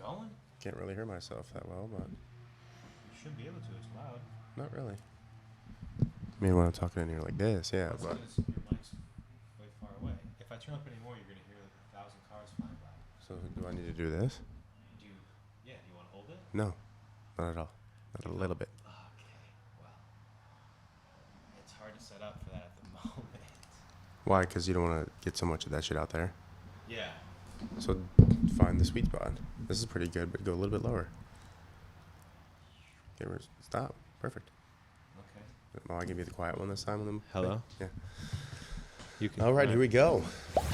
going? Can't really hear myself that well, but You should be able to. It's loud. not really. I mean, when I'm talking in here like this, yeah, That's but... because your mic's way far away. If I turn up anymore, you're going to hear 1,000 cars flying by. So do I need to do this? Do you want to hold it? No, not at all. Not a little bit. Okay, well, it's hard to set up for that at the moment. Why? Because you don't want to get so much of that shit out there. Yeah. So find the sweet spot. This is pretty good, but go a little bit lower. Okay, stop. Perfect. Okay. Oh, I give you the quiet one this time. On them. Hello? Yeah. You can. All right, here we go.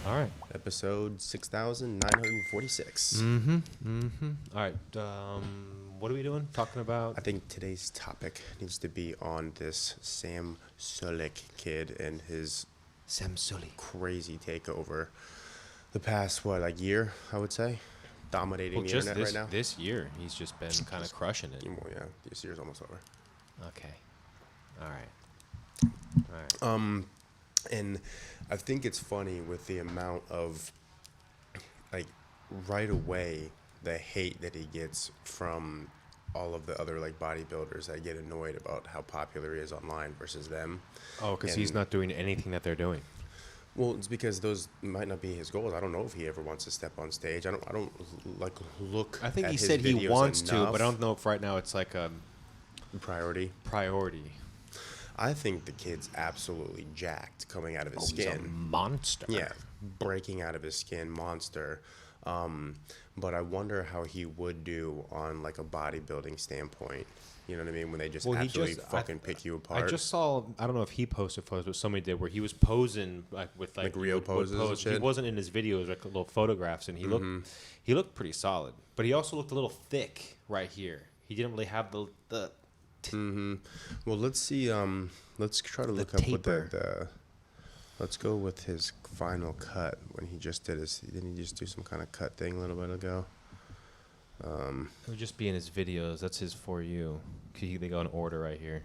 All right. Episode 6,946. All right. What are we doing? Talking about? I think today's topic needs to be on this Sam Sulek kid and his Sam Sulek. crazy takeover. The past, year, I would say? Dominating the internet right now. This year, he's just been kind of crushing it. Well, yeah, this year's almost over. Okay. All right. And I think it's funny with the amount of, right away, the hate that he gets from all of the other, bodybuilders that get annoyed about how popular he is online versus them. Oh, because he's not doing anything that they're doing. Well, it's because those might not be his goals. I don't know if he ever wants to step on stage. I don't look. I think at he his said he videos wants to, enough. but I don't know if right now it's like a Priority. I think the kid's absolutely jacked coming out of his He's a skin. monster. Yeah, breaking out of his skin, monster. But I wonder how he would do on a bodybuilding standpoint. You know what I mean? When they just absolutely fucking pick you apart. I just saw. I don't know if he posted photos, but somebody did where he was posing with real poses and shit? He wasn't in his videos, little photographs, and he looked pretty solid. But he also looked a little thick right here. He didn't really have the. Well, let's see. Let's try to look up what the. Let's go with his final cut when he just did his. Didn't he just do some kind of cut thing a little bit ago? It would just be in his videos. That's his For You. They go in order right here.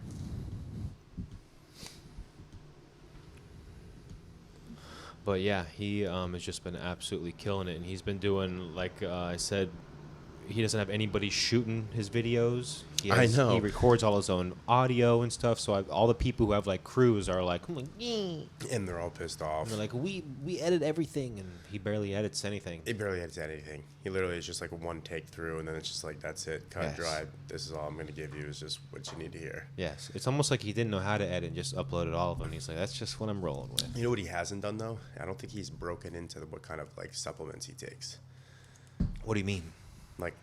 But yeah, he has just been absolutely killing it, and he's been doing I said. He doesn't have anybody shooting his videos. I know. He records all his own audio and stuff. So all the people who have crews are like, and they're all pissed off. And they're like, we edit everything, and he barely edits anything. He barely edits anything. He literally is just one take through, and then it's just that's it, cut, dry. This is all I'm going to give you is just what you need to hear. Yes, it's almost like he didn't know how to edit and just uploaded all of them. He's like, that's just what I'm rolling with. You know what he hasn't done though? I don't think he's broken into what kind of supplements he takes. What do you mean?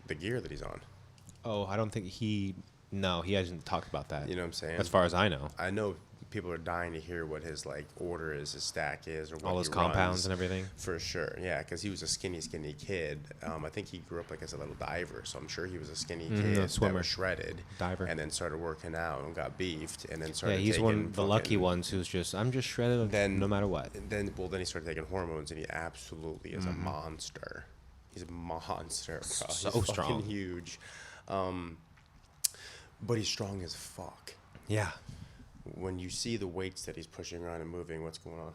The gear that he's on. Oh, I don't think he hasn't talked about that. You know what I'm saying? As far as I know. I know people are dying to hear what his order is, his stack is, or what all his he compounds runs. and everything. For sure, yeah, because he was a skinny kid. I think he grew up as a little diver, so I'm sure he was a skinny kid swimmer. that was shredded, Diver, and then started working out and got beefed, and then started. Yeah, he's taking one of the lucky ones who's I'm just shredded. Then no matter what. Then he started taking hormones, and he absolutely is a monster. He's a monster, bro. So he's strong, fucking huge, but he's strong as fuck. Yeah. When you see the weights that he's pushing around and moving, what's going on?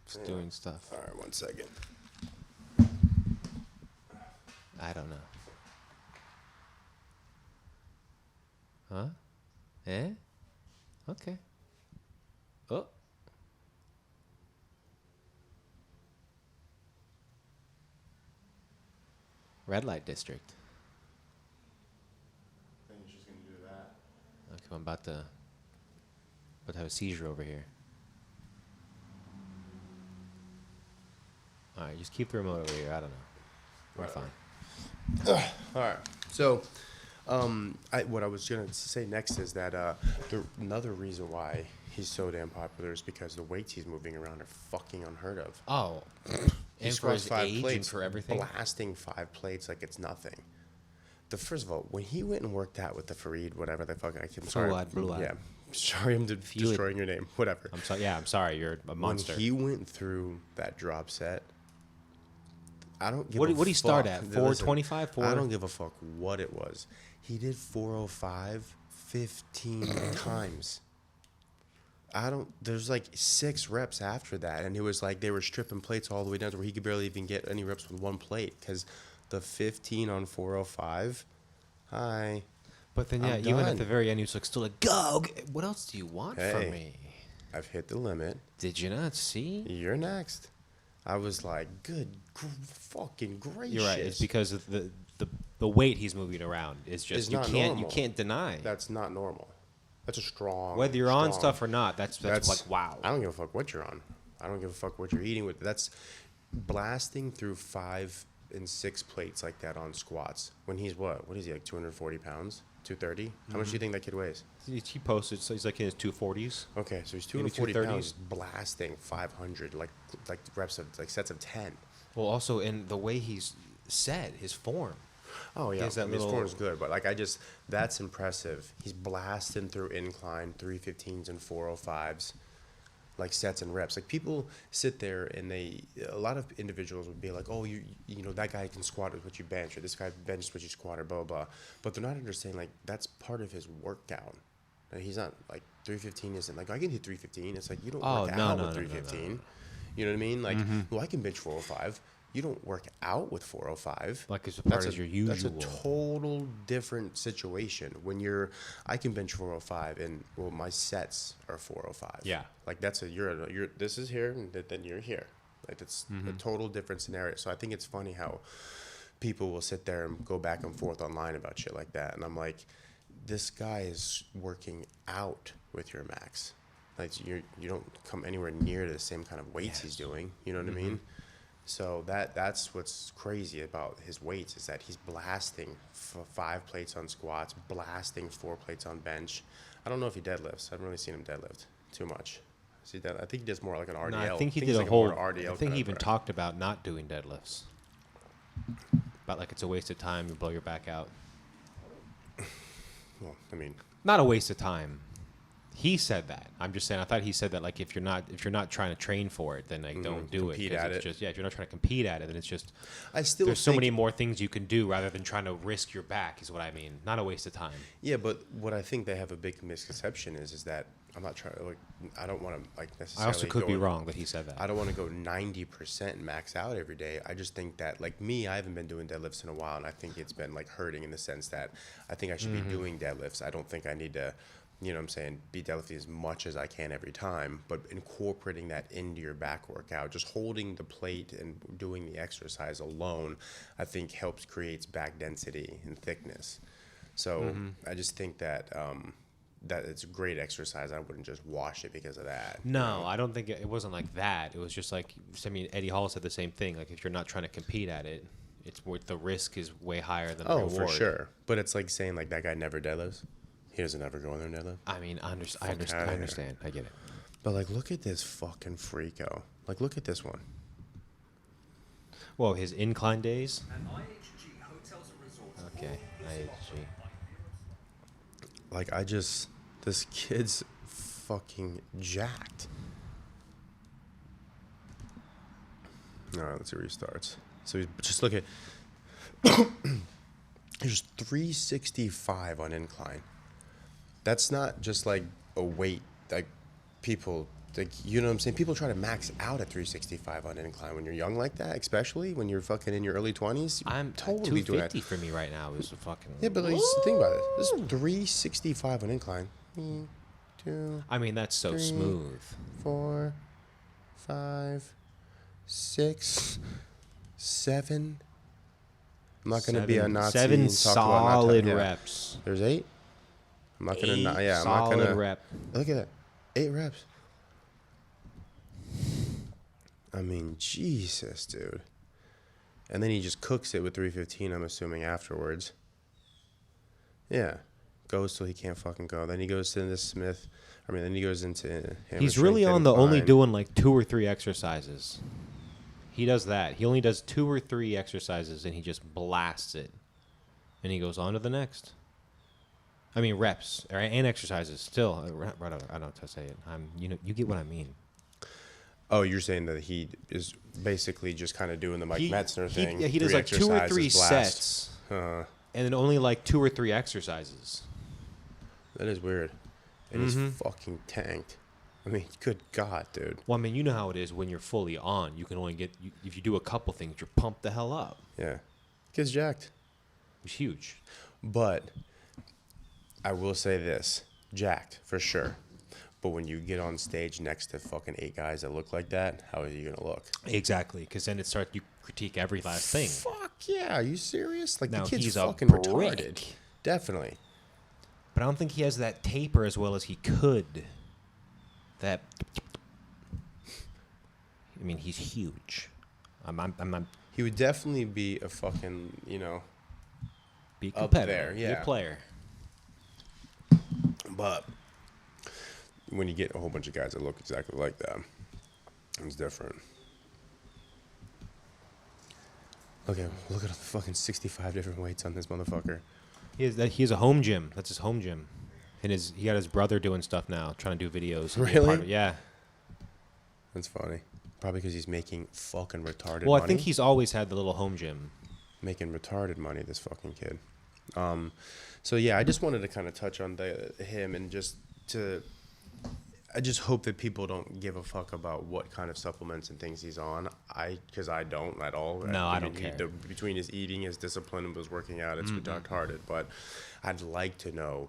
Just doing stuff. All right, 1 second. I don't know. Huh? Eh? Okay. Oh. Red light district. I think he's just gonna do that. Okay, I'm about to have a seizure over here. All right, just keep the remote over here. I don't know. We're fine. All right. So, what I was gonna say next is that another reason why he's so damn popular is because the weights he's moving around are fucking unheard of. Oh. He And for his squats 5 age plates, and for everything? blasting 5 plates like it's nothing. First of all, when he went and worked out with the Fareed, whatever the fuck, I'm sorry. Blue-eyed. Yeah, sorry, I'm destroying your name. Whatever. I'm sorry. Yeah, I'm sorry. You're a monster. When he went through that drop set, I don't give What a did he start fuck. at? 425? I don't give a fuck what it was. He did 405 15 times. There's like 6 reps after that, and it was like they were stripping plates all the way down to where he could barely even get any reps with one plate because the 15 on 405. Hi. But then, yeah, even at the very end, he was like, still like, go. What else do you want from me? I've hit the limit. Did you not see? You're next. I was like, fucking gracious. You're right. It's because of the weight he's moving around is just you can't deny. That's not normal. That's a strong. Whether you're on stuff or not, that's like wow. I don't give a fuck what you're on. I don't give a fuck what you're eating with. That's blasting through 5 and 6 plates like that on squats. When he's what? What is he, like 240 pounds? 230? How much do you think that kid weighs? He posted, so he's like in his 240s. Okay, so he's 240 pounds blasting 500 like reps of like sets of 10. Well, also in the way he's said his form. Oh yeah, his form is good, but like that's impressive. He's blasting through incline 315s and 405s. Like sets and reps. Like people sit there and a lot of individuals would be like, oh, you know, that guy can squat with what you bench, or this guy benches what you squat, or blah, blah, blah. But they're not understanding, like, that's part of his workout. Like, he's not, like, 315 isn't, like, I can hit 315. It's like, you don't work out with 315. No. You know what I mean? Like, well, I can bench 405. You don't work out with 405. Like it's a part of your usual. That's a total different situation. When I can bench 405 and my sets are 405. Yeah. Like that's this is here and then you're here. Like it's a total different scenario. So I think it's funny how people will sit there and go back and forth online about shit like that. And I'm like, this guy is working out with your max. Like you don't come anywhere near the same kind of weights he's doing. You know what I mean? So that's what's crazy about his weights is that he's blasting 5 plates on squats, blasting 4 plates on bench. I don't know if he deadlifts. I haven't really seen him deadlift too much. I think he does more like an RDL. No, I think he did a whole RDL. I think he even talked about not doing deadlifts. About like it's a waste of time. You blow your back out. Well, I mean, not a waste of time. He said that. I'm just saying. I thought he said that like if you're not trying to train for it, then like don't do it. It's just if you're not trying to compete at it, then it's just. There's so many more things you can do rather than trying to risk your back. Is what I mean. Not a waste of time. Yeah, but what I think they have a big misconception is that I'm not trying to like. I don't want to like necessarily. I also could be wrong that he said that. I don't want to go 90% and max out every day. I just think that like me, I haven't been doing deadlifts in a while, and I think it's been like hurting in the sense that I think I should be doing deadlifts. I don't think I need to. You know what I'm saying, be deadlifting as much as I can every time, but incorporating that into your back workout, just holding the plate and doing the exercise alone, I think creates back density and thickness. So I just think that that it's a great exercise. I wouldn't just wash it because of that. No, you know? I don't think it wasn't like that. It was just like, I mean, Eddie Hall said the same thing. Like if you're not trying to compete at it, it's worth the risk is way higher than the reward. Oh, for sure. But it's like saying like that guy never deadlifts. He doesn't ever go in there and deadlift. I mean, I understand. I get it. But, like, look at this fucking freako. Like, look at this one. Whoa, his incline days? Okay, IHG. Like, this kid's fucking jacked. All right, let's see where he starts. So, just look at... There's 365 on incline. That's not just like a weight, like people, like, you know what I'm saying? People try to max out at 365 on incline when you're young like that, especially when you're fucking in your early 20s. I'm totally doing that. 250 for me right now is a fucking. Yeah, but like, think about it. This is 365 on incline. 2. I mean, that's so 3, smooth. 4, 5, 6, 7. I'm not going to be a Nazi. 7 solid reps. There's 8. I'm not going to. Yeah, I'm not going to. Rep. Look at that. 8 reps. I mean, Jesus, dude. And then he just cooks it with 315, I'm assuming, afterwards. Yeah. Goes till he can't fucking go. Then he goes to the Smith. Then he goes into. He's really on the only doing like 2 or 3 exercises. He does that. He only does 2 or 3 exercises, and he just blasts it. And he goes on to the next. I mean, reps and exercises. Still, I don't know how to say it. You get what I mean. Oh, you're saying that he is basically just kind of doing the Mike Metzner thing. Yeah, he does like 2 or 3 sets, and then only like 2 or 3 exercises. That is weird. And he's fucking tanked. I mean, good God, dude. Well, I mean, you know how it is when you're fully on. You can only get, if you do a couple things, you're pumped the hell up. Yeah. Kid's jacked. It's huge. But I will say this. Jacked, for sure. But when you get on stage next to fucking 8 guys that look like that, how are you going to look? Exactly. Because then it starts, you critique every last thing. Fuck yeah. Are you serious? Like, Now, the kid's he's fucking a retarded. brick. Definitely. But I don't think he has that taper as well as he could. That, I mean, he's huge. I'm He would definitely be a fucking, you know, be up competitive. there, yeah. Be a player. But when you get a whole bunch of guys that look exactly like that, it's different. Look at the fucking 65 different weights on this motherfucker. He has a home gym. That's his home gym. And he got his brother doing stuff now, trying to do videos. Really? Yeah. That's funny. Probably because he's making fucking retarded money. Well, I think he's always had the little home gym. Making retarded money, this fucking kid. So yeah, I just wanted to kind of touch on him and I just hope that people don't give a fuck about what kind of supplements and things he's on. Because I don't at all. No, I don't care. Between his eating, his discipline, and his working out, it's retarded. But I'd like to know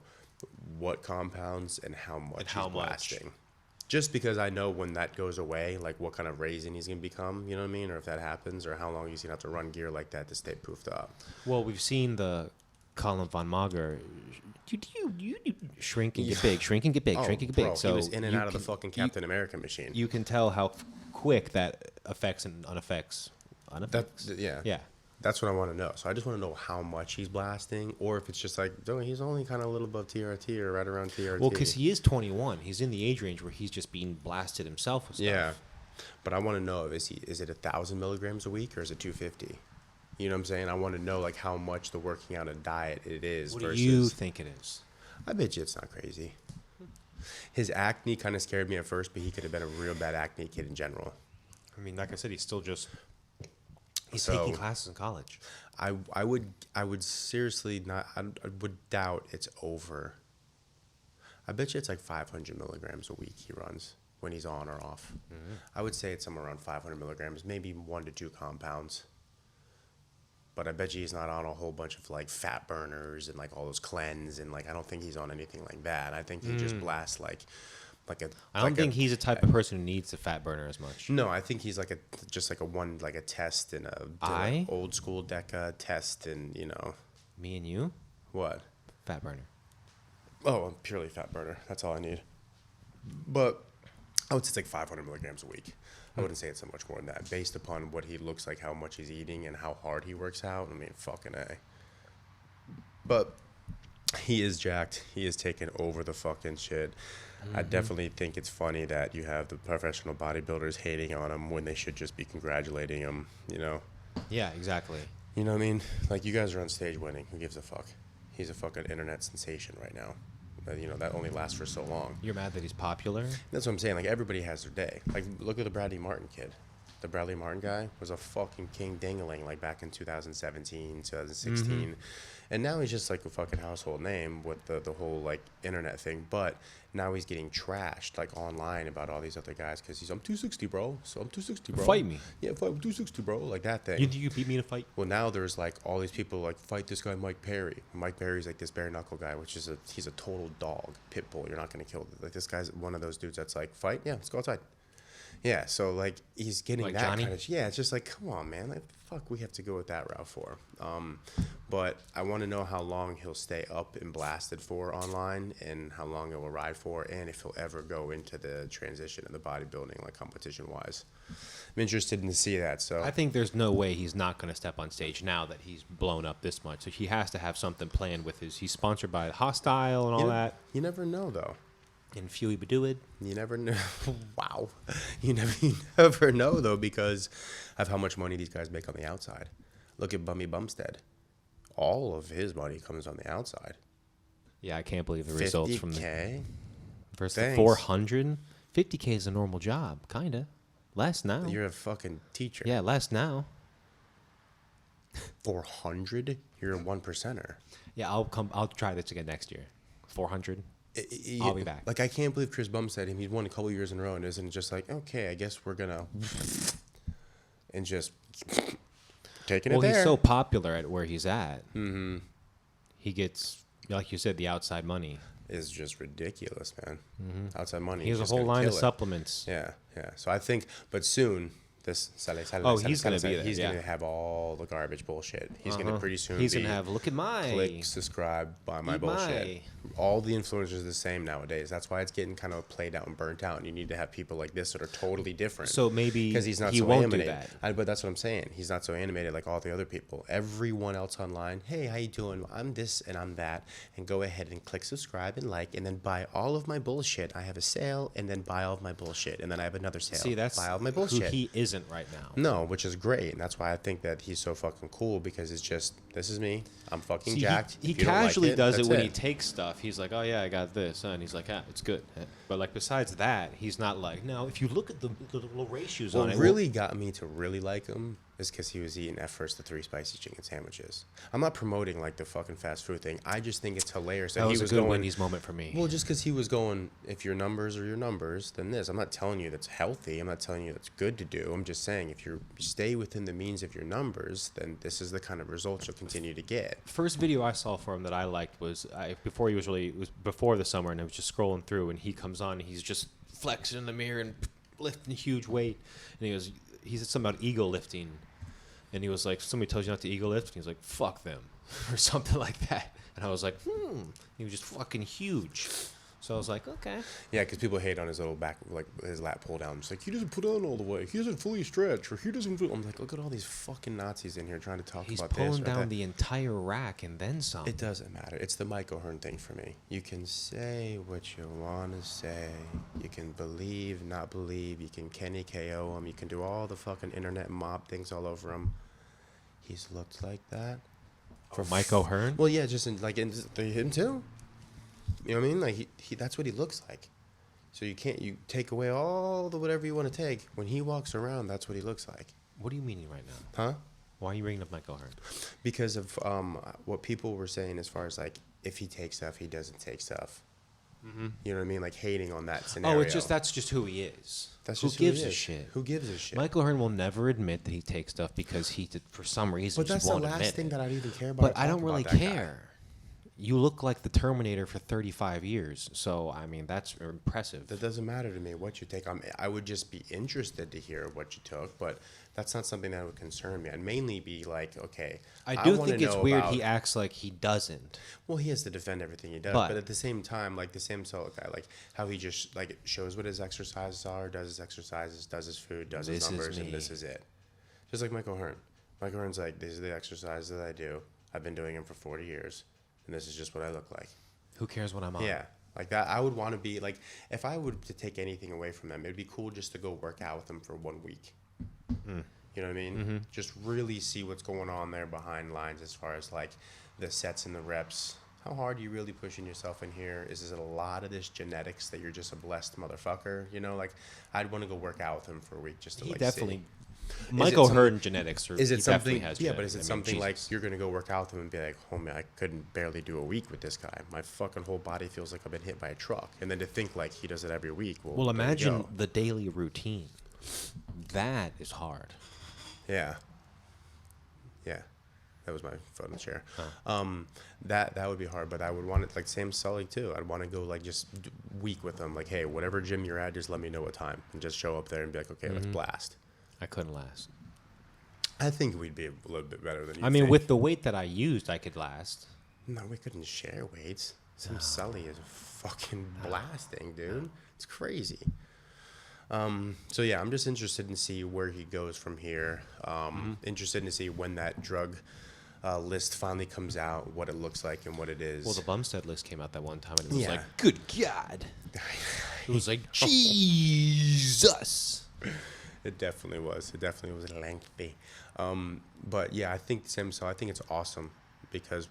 what compounds and how much he's blasting. Just because I know when that goes away, like what kind of raisin he's going to become, you know what I mean? Or if that happens, or how long he's going to have to run gear like that to stay poofed up. Well, we've seen the Colin von Mager shrink and get big, shrink and get big, shrink and get big. So he was in and out of the fucking Captain America machine. You can tell how quick that affects and unaffects. Yeah. That's what I want to know. So I just want to know how much he's blasting, or if it's just like, oh, he's only kind of a little above TRT or right around TRT. Well, because he is 21. He's in the age range where he's just being blasted himself with stuff. Yeah. But I want to know, is it 1,000 milligrams a week or is it 250? You know what I'm saying? I want to know like how much the working out and diet it is. What versus, do you think it is? I bet you it's not crazy. His acne kind of scared me at first, but he could have been a real bad acne kid in general. I mean, like I said, he's still just... He's taking classes in college. I would seriously not. I would doubt it's over. I bet you it's like 500 milligrams a week he runs when he's on or off. Mm-hmm. I would say it's somewhere around 500 milligrams, maybe 1 to 2 compounds. But I bet you he's not on a whole bunch of like fat burners and like all those cleanse and like I don't think he's on anything like that. I think he just blasts like a. I don't think he's the type of person who needs the fat burner as much. No, I think he's like a test and a old school Deca test and you know. Me and you. What? Fat burner. Oh, I'm purely fat burner. That's all I need. But I would say it's like 500 milligrams a week. I wouldn't say it's so much more than that, based upon what he looks like, how much he's eating, and how hard he works out. I mean, fucking A. But he is jacked. He is taking over the fucking shit. I definitely think it's funny that you have the professional bodybuilders hating on him when they should just be congratulating him, you know? Yeah, exactly. You know what I mean? Like, you guys are on stage winning. Who gives a fuck? He's a fucking internet sensation right now. You know, that only lasts for so long. You're mad that he's popular? That's what I'm saying. Like, everybody has their day. Like, look at the Bradley Martin kid. The Bradley Martin guy was a fucking king dingling, like, back in 2017, 2016. And now he's just, like, a fucking household name with the whole, like, internet thing. But now he's getting trashed, like, online about all these other guys because I'm 260, bro. So I'm 260, bro. Fight me. Yeah, fight. I'm 260, bro. Like, that thing. You beat me in a fight? Well, now there's, like, all these people, like, fight this guy, Mike Perry. Mike Perry's, like, this bare knuckle guy, which is he's a total dog, pit bull. You're not going to kill. Like, this guy's one of those dudes that's like, fight? Yeah, let's go outside. Yeah, so, like, he's getting like that Johnny? kind of... Yeah, it's just like, come on, man. Like, fuck, we have to go with that route for. But I want to know how long he'll stay up and blasted for online and how long it will ride for and if he'll ever go into the transition of the bodybuilding, like, competition-wise. I'm interested in to see that, so... I think there's no way he's not going to step on stage now that he's blown up this much. So he has to have something planned with his... He's sponsored by Hostile and all that. You never know, though. And Fuey Badooid. You never know. Wow. You never know, though, because of how much money these guys make on the outside. Look at Bummy Bumstead. All of his money comes on the outside. Yeah, I can't believe the results from the... 50K? Versus the 400? 50K is a normal job, kind of. Less now. You're a fucking teacher. Yeah, less now. 400? You're a 1%er. Yeah, I'll try this again next year. 400. I'll be back. Like, I can't believe Chris Bumstead, he's won a couple years in a row and isn't just like, okay, I guess we're gonna and just taking it there. Well, he's so popular at where he's at. Mm-hmm. He gets, like you said, the outside money is just ridiculous, man. Mm-hmm. Outside money. He has a whole line of supplements. Yeah. So I think, but soon, this he's going to be there. He's going to have all the garbage bullshit. He's going to pretty soon He's going to have, look at my... Click, subscribe, buy my bullshit. All the influencers are the same nowadays. That's why it's getting kind of played out and burnt out. And you need to have people like this that are totally different. So maybe because he's not he so won't animated. do that. But that's what I'm saying. He's not so animated like all the other people. Everyone else online, hey, how you doing? I'm this and I'm that. And go ahead and click subscribe and like and then buy all of my bullshit. I have a sale and then buy all of my bullshit. And then I have another sale. See, that's buy all of my bullshit. Who he isn't right now. No, which is great. And that's why I think that he's so fucking cool because it's just, this is me. I'm fucking jacked. He casually does it when he takes stuff. He's like, oh, yeah, I got this. And he's like, it's good. But, like, besides that, he's not like, no, if you look at the little ratios on it. What really got me to really like him is because he was eating at first the 3 spicy chicken sandwiches. I'm not promoting, like, the fucking fast food thing. I just think it's hilarious that he was a good Wendy's moment for me. Well, just because he was going, if your numbers are your numbers, then this. I'm not telling you that's healthy. I'm not telling you that's good to do. I'm just saying if you stay within the means of your numbers, then this is the kind of results you'll continue to get. First video I saw for him that I liked was before the summer, and I was just scrolling through, and he comes on, and he's just flexing in the mirror and lifting a huge weight, and he said something about ego lifting, and he was like, somebody tells you not to ego lift, and he was like, fuck them, or something like that, and I was like, he was just fucking huge. So I was like, okay. Yeah, because people hate on his little back, like his lat pull down. It's like, he doesn't put on all the way. He doesn't fully stretch, or he doesn't. I'm like, look at all these fucking Nazis in here trying to talk about this. He's pulling down the entire rack and then some. It doesn't matter. It's the Mike O'Hearn thing for me. You can say what you want to say. You can believe, not believe. You can Kenny KO him. You can do all the fucking internet mob things all over him. He's looked like that. For Mike O'Hearn? Well, yeah, just in him too. You know what I mean? Like he that's what he looks like. So you take away all the whatever you want to take. When he walks around, that's what he looks like. What are you meaning right now? Huh? Why are you bringing up Mike O'Hearn? Because of what people were saying as far as like if he takes stuff, he doesn't take stuff. Mm-hmm. You know what I mean? Like hating on that scenario. Oh, that's just who he is. That's who just gives who a shit. Who gives a shit? Mike O'Hearn will never admit that he takes stuff because he did, for some reason. But that's the last thing that I'd even care about. But I don't really care. You look like the Terminator for 35 years. So, I mean, that's impressive. That doesn't matter to me what you take. I would just be interested to hear what you took, but that's not something that would concern me. I'd mainly be like, okay. I do think it's weird he acts like he doesn't. Well, he has to defend everything he does. But at the same time, like the Sam Sulek guy, like how he just like shows what his exercises are, does his exercises, does his food, does his numbers, and this is it. Just like Mike O'Hearn. Mike O'Hearn's like, these are the exercises that I do. I've been doing them for 40 years. And this is just what I look like. Who cares what I'm on? Yeah. Like that, I would want to be, like, if I were to take anything away from them, it'd be cool just to go work out with them for 1 week. Mm. You know what I mean? Mm-hmm. Just really see what's going on there behind lines as far as, like, the sets and the reps. How hard are you really pushing yourself in here? Is it a lot of this genetics that you're just a blessed motherfucker? You know, like, I'd want to go work out with him for a week just to, see. Mike O'Hearn genetics is it something? Has yeah, but is it something like you're gonna go work out with him and be like, homie, I couldn't barely do a week with this guy. My fucking whole body feels like I've been hit by a truck. And then to think like he does it every week. Well, imagine the daily routine. That is hard. Yeah. Yeah. That was my foot in the chair. Huh. That would be hard, but I would want it like Sam Sulek too. I'd want to go like just week with him. Like, hey, whatever gym you're at, just let me know what time and just show up there and be like, okay, let's blast. I couldn't last. I think we'd be a little bit better than you. I mean, with the weight that I used, I could last. No, we couldn't share weights. Sam Sully is fucking blasting, dude. It's crazy. So yeah, I'm just interested to see where he goes from here. Interested to see when that drug list finally comes out, what it looks like and what it is. Well, the Bumstead list came out that one time, and it was like, good God. It was like, Jesus. It definitely was. It definitely was lengthy. But yeah, I think Sam Sulek, I think it's awesome because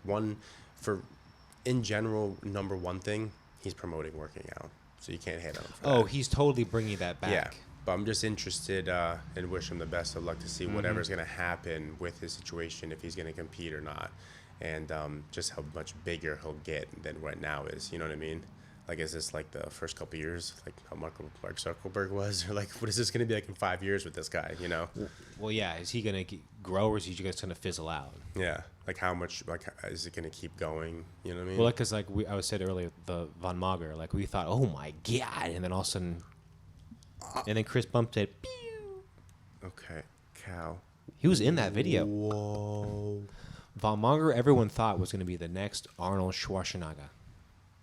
in general, number one thing, he's promoting working out. So you can't hate on him for that. He's totally bringing that back. Yeah. But I'm just interested and wish him the best of luck to see whatever's going to happen with his situation, if he's going to compete or not, and just how much bigger he'll get than right now is. You know what I mean? Like, is this like the first couple years, like how Mark Zuckerberg was, or like what is this going to be like in 5 years with this guy? You know? Well, yeah. Is he gonna grow, or is he just gonna fizzle out? Yeah. Like how much? Like is it going to keep going? You know what I mean? Well, like, cause like I was said earlier, the Von Mager, like we thought, oh my god, and then all of a sudden, and then Chris bumped it. Pew! Okay, cow. He was in that video. Whoa. Von Mager, everyone thought was gonna be the next Arnold Schwarzenegger,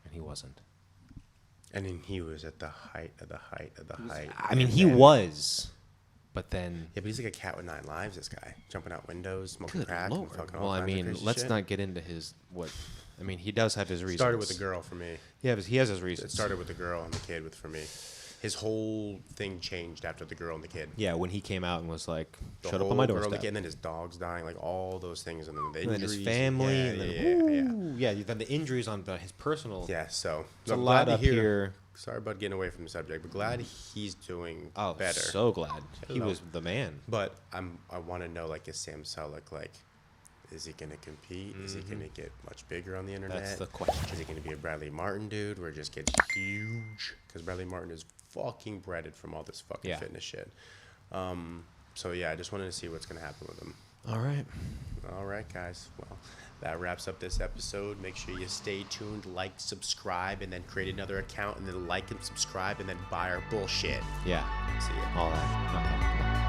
and he wasn't. And then he was at the height of the height of the height. I mean, he was, but then. Yeah, but he's like a cat with 9 lives. This guy jumping out windows, smoking Good crack, Lord. and fucking Well, all I kinds of mean, crazy let's shit. not get into his what. I mean, he does have his reasons. Started with a girl for me. Yeah, he has his It reasons. started with the girl and the kid with for me. His whole thing changed after the girl and the kid. Yeah, when he came out and was like, The "Shut up whole on my girl and the doorstep," kid, and then his dog's dying, like all those things, and then the and then injuries, his family, yeah, and then yeah. then the injuries on his personal. Yeah, so It's a I'm lot glad up to hear. here. Sorry about getting away from the subject, but glad he's doing Oh, better. so glad he Hello. was the man. But I want to know, like, is Sam Sulek, like, is he gonna compete? Is he gonna get much bigger on the internet? That's the question. Is he gonna be a Bradley Martin dude, where it just gets huge? Because Bradley Martin is fucking breaded from all this fucking Yeah. fitness shit. So yeah, I just wanted to see what's gonna happen with him. All right. All right, guys. Well, that wraps up this episode. Make sure you stay tuned, like, subscribe, and then create another account, and then like and subscribe, and then buy our bullshit. Yeah. See ya. All that. Okay.